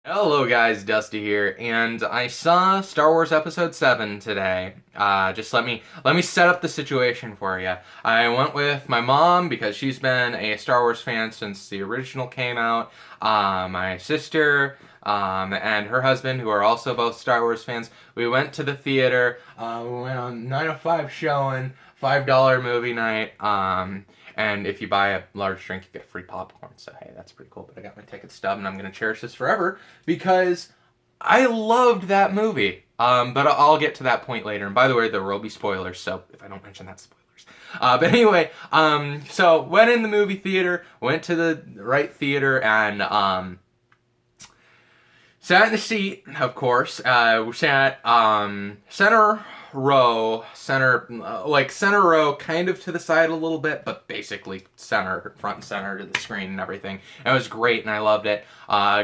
Hello guys, Dusty here, and I saw Star Wars Episode 7 today. Just let me set up the situation for you. I went with my mom because she's been a Star Wars fan since the original came out. My sister, and her husband, who are also both Star Wars fans. We went to the theater. We went on 9:05 showing, $5 movie night. And if you buy a large drink, you get free popcorn. So, hey, that's pretty cool. But I got my ticket stub, and I'm going to cherish this forever because I loved that movie. But I'll get to that point later. And by the way, there will be spoilers, so if I don't mention that, spoilers. But anyway, so went in the movie theater, went to the right theater, and sat in the seat, of course. We sat center row, center row, kind of to the side a little bit, but basically center, front and center to the screen and everything. And it was great, and I loved it.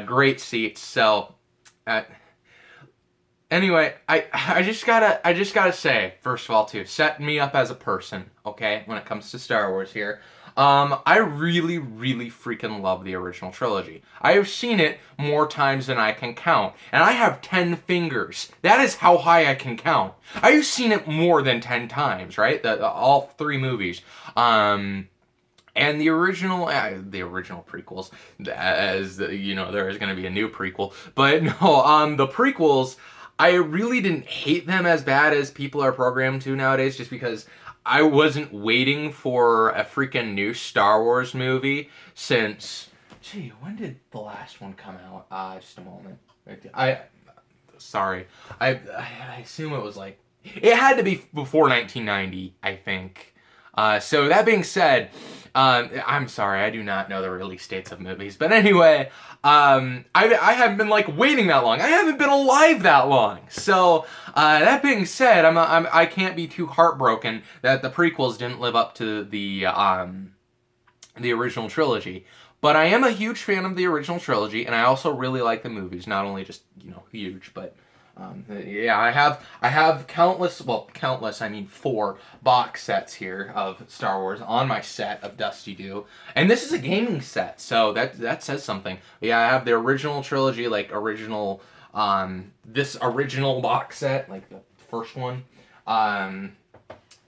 Great seats. So, anyway, I just gotta say, first of all, too, set me up as a person, okay, when it comes to Star Wars here. I really, really freaking love the original trilogy. I have seen it more times than I can count, and I have 10 fingers. That is how high I can count. I've seen it more than 10 times, right? All three movies. And the original prequels, as you know, there is going to be a new prequel, but no, the prequels, I really didn't hate them as bad as people are programmed to nowadays, just because I wasn't waiting for a freaking new Star Wars movie since. Gee, when did the last one come out? Just a moment. Sorry. I assume it was like. It had to be before 1990, I think. So that being said, I'm sorry, I do not know the release dates of movies. But anyway, I haven't been like waiting that long. I haven't been alive that long. So that being said, I can't be too heartbroken that the prequels didn't live up to the original trilogy. But I am a huge fan of the original trilogy, and I also really like the movies. Not only just huge, but. Yeah, I have countless, I mean 4 box sets here of Star Wars on my set of Dusty Doo. And this is a gaming set, so that says something. But yeah, I have the original trilogy, like this original box set, like the first one,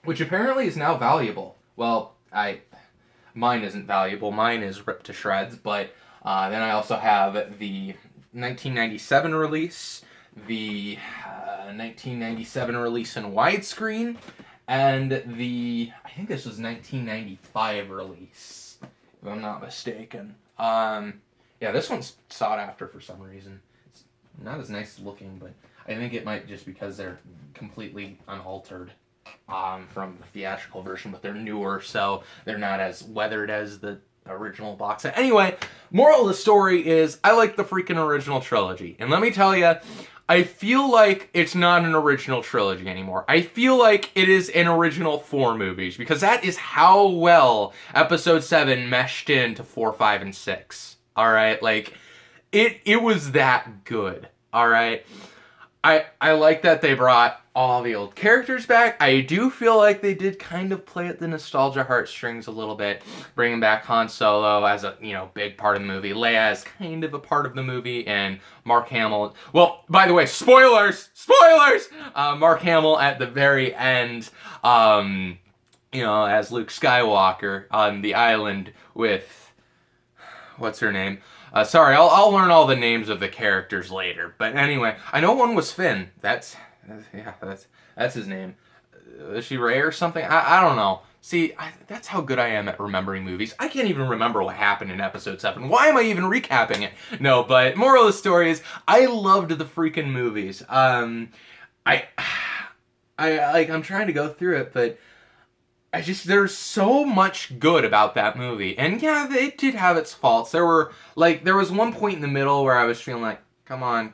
which apparently is now valuable. Well, mine isn't valuable, mine is ripped to shreds, but then I also have the 1997 release, the 1997 release in widescreen, and I think this was 1995 release, if I'm not mistaken. Yeah, this one's sought after for some reason. It's not as nice looking, but I think it might just because they're completely unaltered from the theatrical version, but they're newer, so they're not as weathered as the original box set. Anyway, moral of the story is I like the freaking original trilogy. And let me tell you, I feel like it's not an original trilogy anymore. I feel like it is an original 4 movies, because that is how well Episode 7 meshed into 4, 5, and 6. Alright? Like, it was that good. Alright? I like that they brought all the old characters back. I do feel like they did kind of play at the nostalgia heartstrings a little bit, bringing back Han Solo as a big part of the movie, Leia as kind of a part of the movie, and Mark Hamill. Well, by the way, spoilers. Mark Hamill at the very end, as Luke Skywalker on the island with what's her name? Sorry, I'll learn all the names of the characters later. But anyway, I know one was Finn. That's his name. Is she Ray or something? I don't know. See, that's how good I am at remembering movies. I can't even remember what happened in Episode 7. Why am I even recapping it? No, but moral of the story is, I loved the freaking movies. I'm trying to go through it, but there's so much good about that movie. And yeah, it did have its faults. There was one point in the middle where I was feeling like, come on,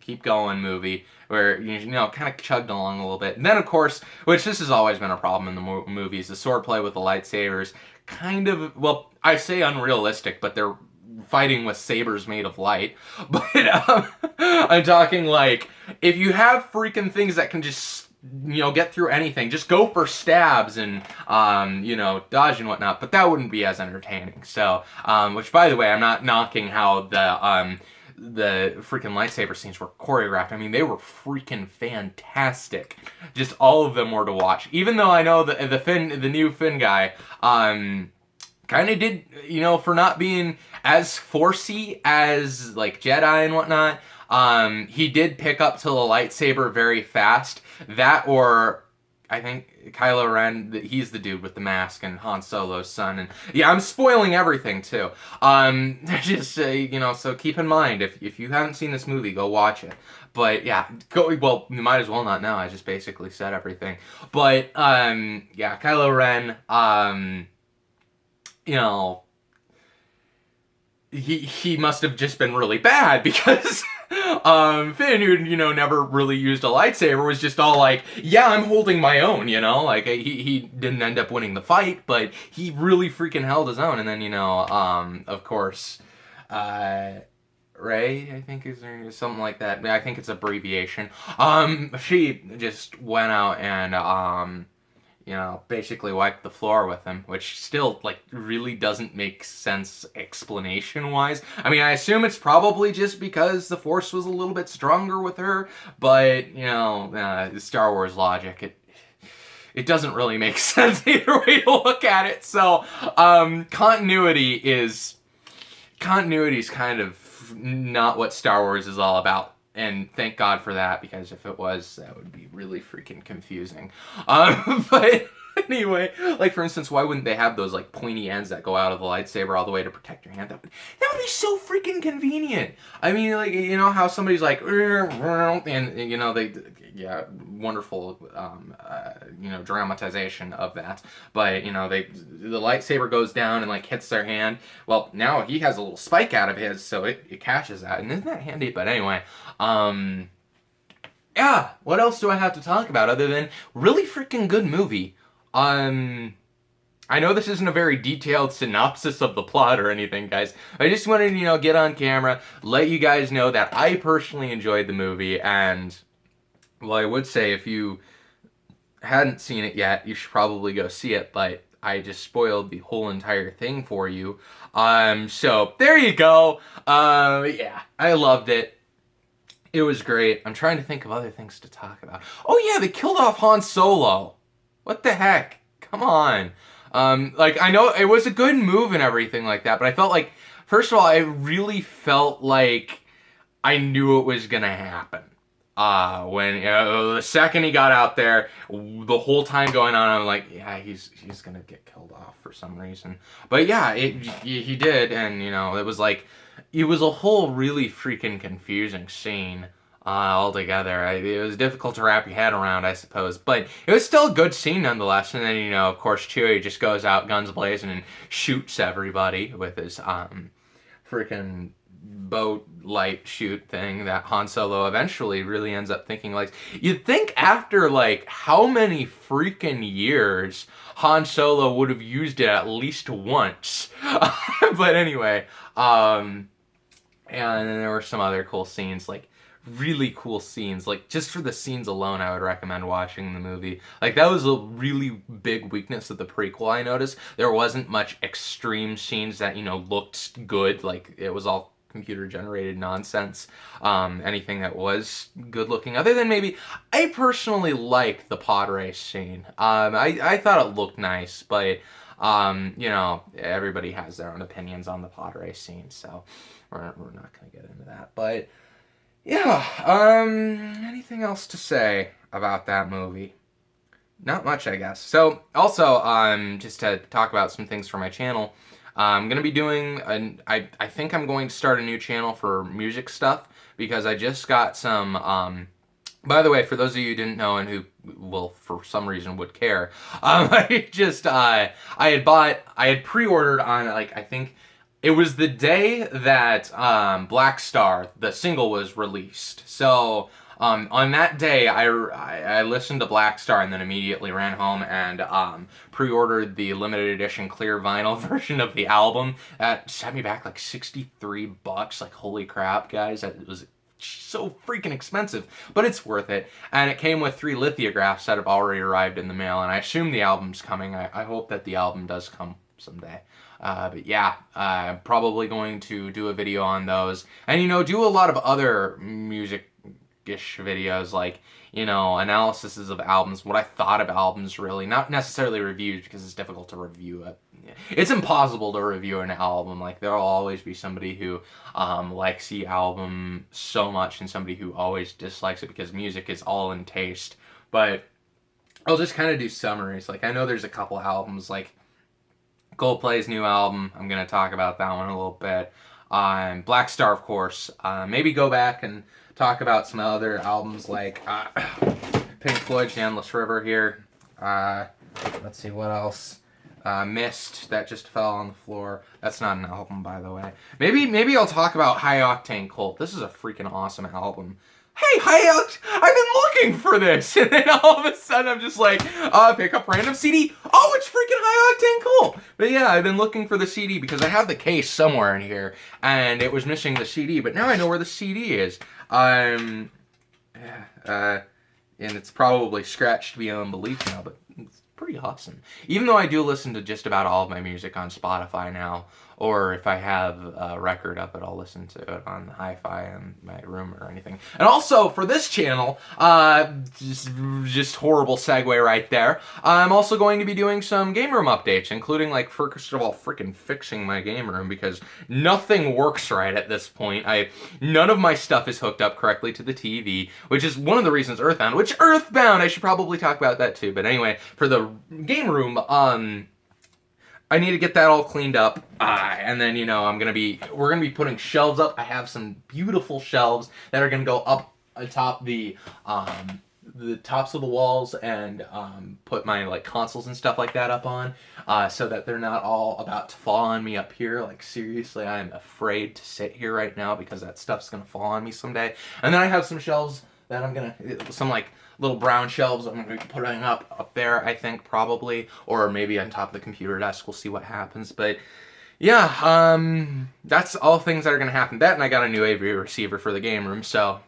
keep going, movie, where, kind of chugged along a little bit. And then, of course, which this has always been a problem in the movies, the swordplay with the lightsabers, kind of, well, I say unrealistic, but they're fighting with sabers made of light. But I'm talking like, if you have freaking things that can just get through anything. Just go for stabs and, dodge and whatnot. But that wouldn't be as entertaining. So, which, by the way, I'm not knocking how the freaking lightsaber scenes were choreographed. I mean, they were freaking fantastic. Just all of them were to watch. Even though I know the new Finn guy, kind of did, for not being as forcey as, like, Jedi and whatnot, he did pick up to the lightsaber very fast. That, or I think Kylo Ren, he's the dude with the mask, and Han Solo's son. And yeah, I'm spoiling everything too. Just so keep in mind, if you haven't seen this movie, go watch it. But yeah, well, you might as well not now. I just basically said everything. But yeah, Kylo Ren, he must have just been really bad, because Finn, who, never really used a lightsaber, was just all like, yeah, I'm holding my own, like, he didn't end up winning the fight, but he really freaking held his own. And then, of course, Ray, I think, is there something like that. I think it's abbreviation. She just went out and, basically wiped the floor with him, which still, like, really doesn't make sense explanation-wise. I mean, I assume it's probably just because the Force was a little bit stronger with her, but, Star Wars logic, it doesn't really make sense either way to look at it. So, continuity is kind of not what Star Wars is all about. And thank God for that, because if it was, that would be really freaking confusing. But anyway, like, for instance, why wouldn't they have those, like, pointy ends that go out of the lightsaber all the way to protect your hand? That would be so freaking convenient. I mean, like, how somebody's like, and, yeah, wonderful, dramatization of that. But, the lightsaber goes down and, like, hits their hand. Well, now he has a little spike out of his, so it catches that. And isn't that handy? But anyway, yeah, what else do I have to talk about other than really freaking good movie? I know this isn't a very detailed synopsis of the plot or anything, guys. I just wanted to, get on camera, let you guys know that I personally enjoyed the movie, and, well, I would say if you hadn't seen it yet, you should probably go see it, but I just spoiled the whole entire thing for you. So, there you go. Yeah, I loved it. It was great. I'm trying to think of other things to talk about. Oh yeah, they killed off Han Solo. What the heck? Come on. Like, I know it was a good move and everything like that, but I felt like, first of all, I really felt like I knew it was gonna happen. When the second he got out there, the whole time going on, I'm like, yeah, he's gonna get killed off for some reason. But yeah, he did, and it was like, it was a whole really freaking confusing scene altogether. It was difficult to wrap your head around, I suppose, but it was still a good scene nonetheless. And then, of course, Chewie just goes out guns blazing and shoots everybody with his freaking bow light shoot thing that Han Solo eventually really ends up thinking, like, you'd think after, like, how many freaking years Han Solo would have used it at least once. But anyway, and then there were some other cool scenes, like, really cool scenes. Like, just for the scenes alone, I would recommend watching the movie. Like, that was a really big weakness of the prequel, I noticed. There wasn't much extreme scenes that, looked good. Like, it was all computer-generated nonsense. Anything that was good-looking, other than maybe, I personally liked the pod race scene. I thought it looked nice, but, everybody has their own opinions on the pod race scene, so we're not going to get into that. But, yeah, anything else to say about that movie? Not much, I guess. So, also, just to talk about some things for my channel, I'm going to be doing, I think I'm going to start a new channel for music stuff, because I just got some, by the way, for those of you who didn't know and who, well, for some reason would care, I had pre-ordered on, like, I think it was the day that, Black Star, the single, was released. So, on that day, I listened to Black Star and then immediately ran home and pre-ordered the limited edition clear vinyl version of the album. That set me back like $63. Like, holy crap, guys, that was so freaking expensive, but it's worth it. And it came with 3 lithographs that have already arrived in the mail, and I assume the album's coming. I hope that the album does come someday. But yeah, I'm probably going to do a video on those, and do a lot of other music-ish videos, like analyses of albums, what I thought of albums, really, not necessarily reviews, because it's difficult to review it. It's impossible to review an album. Like, there'll always be somebody who likes the album so much and somebody who always dislikes it, because music is all in taste. But I'll just kind of do summaries. Like, I know there's a couple albums, like Coldplay's new album. I'm going to talk about that one a little bit. Black Star, of course. Maybe go back and talk about some other albums, like Pink Floyd's The Endless River here. Let's see, what else? Mist, that just fell on the floor. That's not an album, by the way. Maybe I'll talk about High Octane Cult. This is a freaking awesome album. Hey, I've been looking for this, and then all of a sudden I'm just like, pick up random CD. Oh, it's freaking High Octane Cult. But yeah, I've been looking for the CD because I have the case somewhere in here, and it was missing the CD. But now I know where the CD is. And it's probably scratched beyond belief now, but it's pretty awesome. Even though I do listen to just about all of my music on Spotify now, or if I have a record of it, I'll listen to it on hi-fi in my room or anything. And also, for this channel, just horrible segue right there, I'm also going to be doing some game room updates, including, like, first of all, freaking fixing my game room, because nothing works right at this point. None of my stuff is hooked up correctly to the TV, which is one of the reasons Earthbound, I should probably talk about that too. But anyway, for the game room, I need to get that all cleaned up, and then, we're gonna be putting shelves up. I have some beautiful shelves that are gonna go up atop the tops of the walls, and put my, like, consoles and stuff like that up on, so that they're not all about to fall on me up here. Like, seriously, I'm afraid to sit here right now because that stuff's gonna fall on me someday. And then I have some shelves that some, like, little brown shelves I'm going to be putting up there, I think, probably, or maybe on top of the computer desk. We'll see what happens. But yeah, that's all things that are going to happen. That, and I got a new AV receiver for the game room, so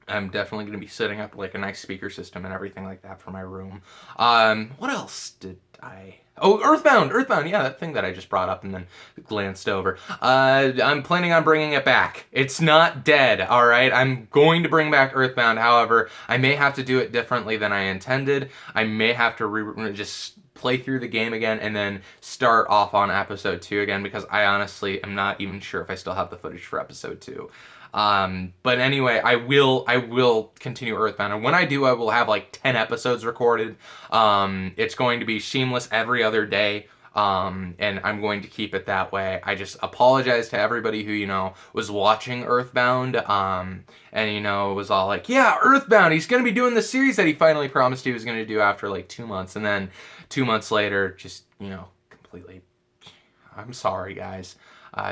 I'm definitely going to be setting up, like, a nice speaker system and everything like that for my room. What else did I... Oh, Earthbound, yeah, that thing that I just brought up and then glanced over. I'm planning on bringing it back. It's not dead, alright? I'm going to bring back Earthbound, however, I may have to do it differently than I intended. I may have to just play through the game again and then start off on episode 2 again, because I honestly am not even sure if I still have the footage for episode 2. But anyway, I will continue Earthbound, and when I do, I will have like 10 episodes recorded. It's going to be seamless every other day, and I'm going to keep it that way. I just apologize to everybody who, was watching Earthbound, and, was all like, yeah, Earthbound, he's gonna be doing the series that he finally promised he was gonna do after, like, 2 months, and then 2 months later, just, completely, I'm sorry, guys.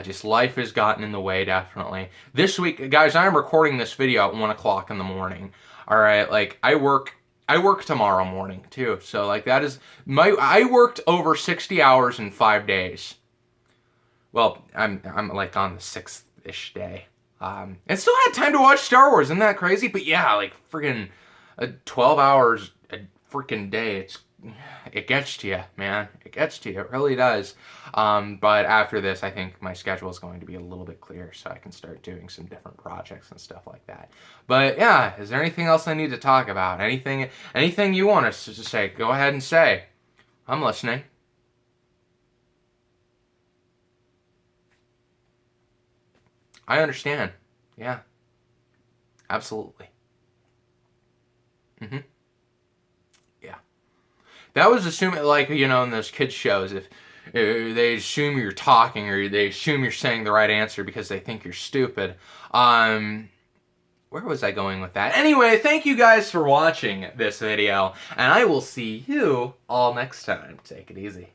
Just life has gotten in the way, definitely. This week, guys, I'm recording this video at 1 o'clock in the morning. Alright, like, I work tomorrow morning, too. So, like, I worked over 60 hours in 5 days. Well, I'm like, on the 6th-ish day. And still had time to watch Star Wars, isn't that crazy? But yeah, like, freaking 12 hours a freaking day, it gets to you, man. It gets to you. It really does. But after this, I think my schedule is going to be a little bit clearer, so I can start doing some different projects and stuff like that. But yeah, is there anything else I need to talk about? Anything you want us to say? Go ahead and say. I'm listening. I understand. Yeah. Absolutely. Mm-hmm. Yeah. That was assuming, like, in those kids shows, if they assume you're talking or they assume you're saying the right answer because they think you're stupid. Where was I going with that? Anyway, thank you guys for watching this video, and I will see you all next time. Take it easy.